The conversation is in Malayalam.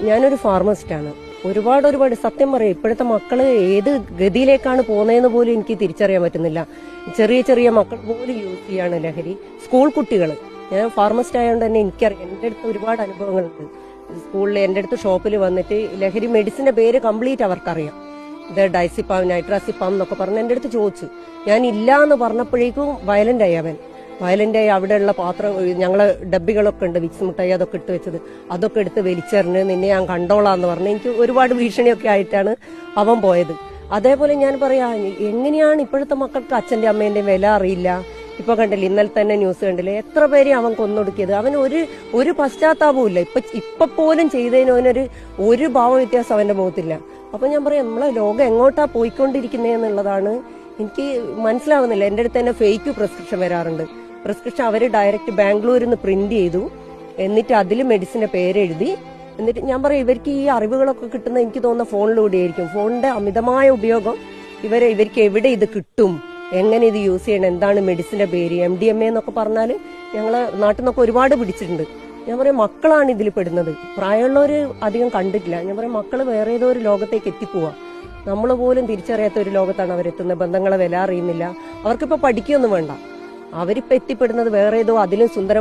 ഞാനൊരു ഫാർമസിസ്റ്റാണ്. ഒരുപാട് സത്യം പറയാം, ഇപ്പോഴത്തെ മക്കള് ഏത് ഗതിയിലേക്കാണ് പോകുന്നതെന്ന് പോലും എനിക്ക് തിരിച്ചറിയാൻ പറ്റുന്നില്ല. ചെറിയ മക്കൾ പോലും യൂസ് ചെയ്യാണ് ലഹരി. സ്കൂൾ കുട്ടികൾ, ഞാൻ ഫാർമസിസ്റ്റ് ആയതുകൊണ്ട് തന്നെ എനിക്കറിയാം, എൻ്റെ അടുത്ത് ഒരുപാട് അനുഭവങ്ങളുണ്ട്. സ്കൂളിൽ എൻ്റെ അടുത്ത് ഷോപ്പിൽ വന്നിട്ട് ലഹരി മെഡിസിന്റെ പേര് കംപ്ലീറ്റ് അവർക്കറിയാം. ഇത് ഡൈസിപ്പാം, നൈട്രാസിപ്പാം എന്നൊക്കെ പറഞ്ഞ് എൻ്റെ അടുത്ത് ചോദിച്ചു. ഞാൻ ഇല്ല എന്ന് പറഞ്ഞപ്പോഴേക്കും വയലന്റ് ആയി അവിടെയുള്ള പാത്രം, ഞങ്ങളെ ഡബ്ബികളൊക്കെ ഉണ്ട്, വിക്സ് മുട്ടായി അതൊക്കെ ഇട്ട് വെച്ചത്, അതൊക്കെ എടുത്ത് വലിച്ചെറിഞ്ഞ് നിന്നെ ഞാൻ കണ്ടോളാന്ന് പറഞ്ഞ് എനിക്ക് ഒരുപാട് ഭീഷണിയൊക്കെ ആയിട്ടാണ് അവൻ പോയത്. അതേപോലെ ഞാൻ പറയാ, എങ്ങനെയാണ് ഇപ്പോഴത്തെ മക്കൾക്ക് അച്ഛന്റെ അമ്മേന്റെയും വില അറിയില്ല. ഇപ്പൊ കണ്ടില്ലേ, ഇന്നലെ തന്നെ ന്യൂസ് കണ്ടില്ലേ, എത്ര പേരെ അവൻ കൊന്നൊടുക്കിയത്. അവൻ ഒരു പശ്ചാത്താപവും ഇല്ല. ഇപ്പൊ പോലും ചെയ്തതിന് ഒരു ഭാവ വ്യത്യാസം അവന്റെ മുഖത്തില്ല. അപ്പൊ ഞാൻ പറയാം, നമ്മളെ ലോകം എങ്ങോട്ടാ പോയിക്കൊണ്ടിരിക്കുന്നതെന്നുള്ളതാണ് എനിക്ക് മനസ്സിലാവുന്നില്ല. എന്റെ അടുത്ത് തന്നെ ഫേക്ക് പ്രിസ്ക്രിപ്ഷൻ വരാറുണ്ട്. പ്രിസ്ക്രിപ്ഷൻ അവര് ഡയറക്റ്റ് ബാംഗ്ലൂരിൽ നിന്ന് പ്രിന്റ് ചെയ്തു, എന്നിട്ട് അതിൽ മെഡിസിന്റെ പേരെഴുതി. എന്നിട്ട് ഞാൻ പറയാം, ഇവർക്ക് ഈ അറിവുകളൊക്കെ കിട്ടുന്ന എനിക്ക് തോന്നുന്ന ഫോണിലൂടെ ആയിരിക്കും. ഫോണിന്റെ അമിതമായ ഉപയോഗം ഇവർക്ക് എവിടെ ഇത് കിട്ടും, എങ്ങനെ ഇത് യൂസ് ചെയ്യണം, എന്താണ് മെഡിസിന്റെ പേര്, MDMA എന്നൊക്കെ പറഞ്ഞാൽ ഞങ്ങളെ നാട്ടിൽ നിന്നൊക്കെ ഒരുപാട് പിടിച്ചിട്ടുണ്ട്. ഞാൻ പറയാം, മക്കളാണ് ഇതിൽ പെടുന്നത്, പ്രായമുള്ളവര് അധികം കണ്ടിട്ടില്ല. ഞാൻ പറയാം, മക്കള് വേറെ ഏതോ ഒരു ലോകത്തേക്ക് എത്തിപ്പോവാ. നമ്മൾ പോലും തിരിച്ചറിയാത്ത ഒരു ലോകത്താണ് അവരെത്തുന്നത്. ബന്ധങ്ങളെ വില അറിയുന്നില്ല. അവർക്കിപ്പോ പഠിക്കുകയൊന്നും വേണ്ട, അവരിപ്പോ എത്തിപ്പെടുന്നത് വേറെ ഏതോ അതിലും സുന്ദരമായ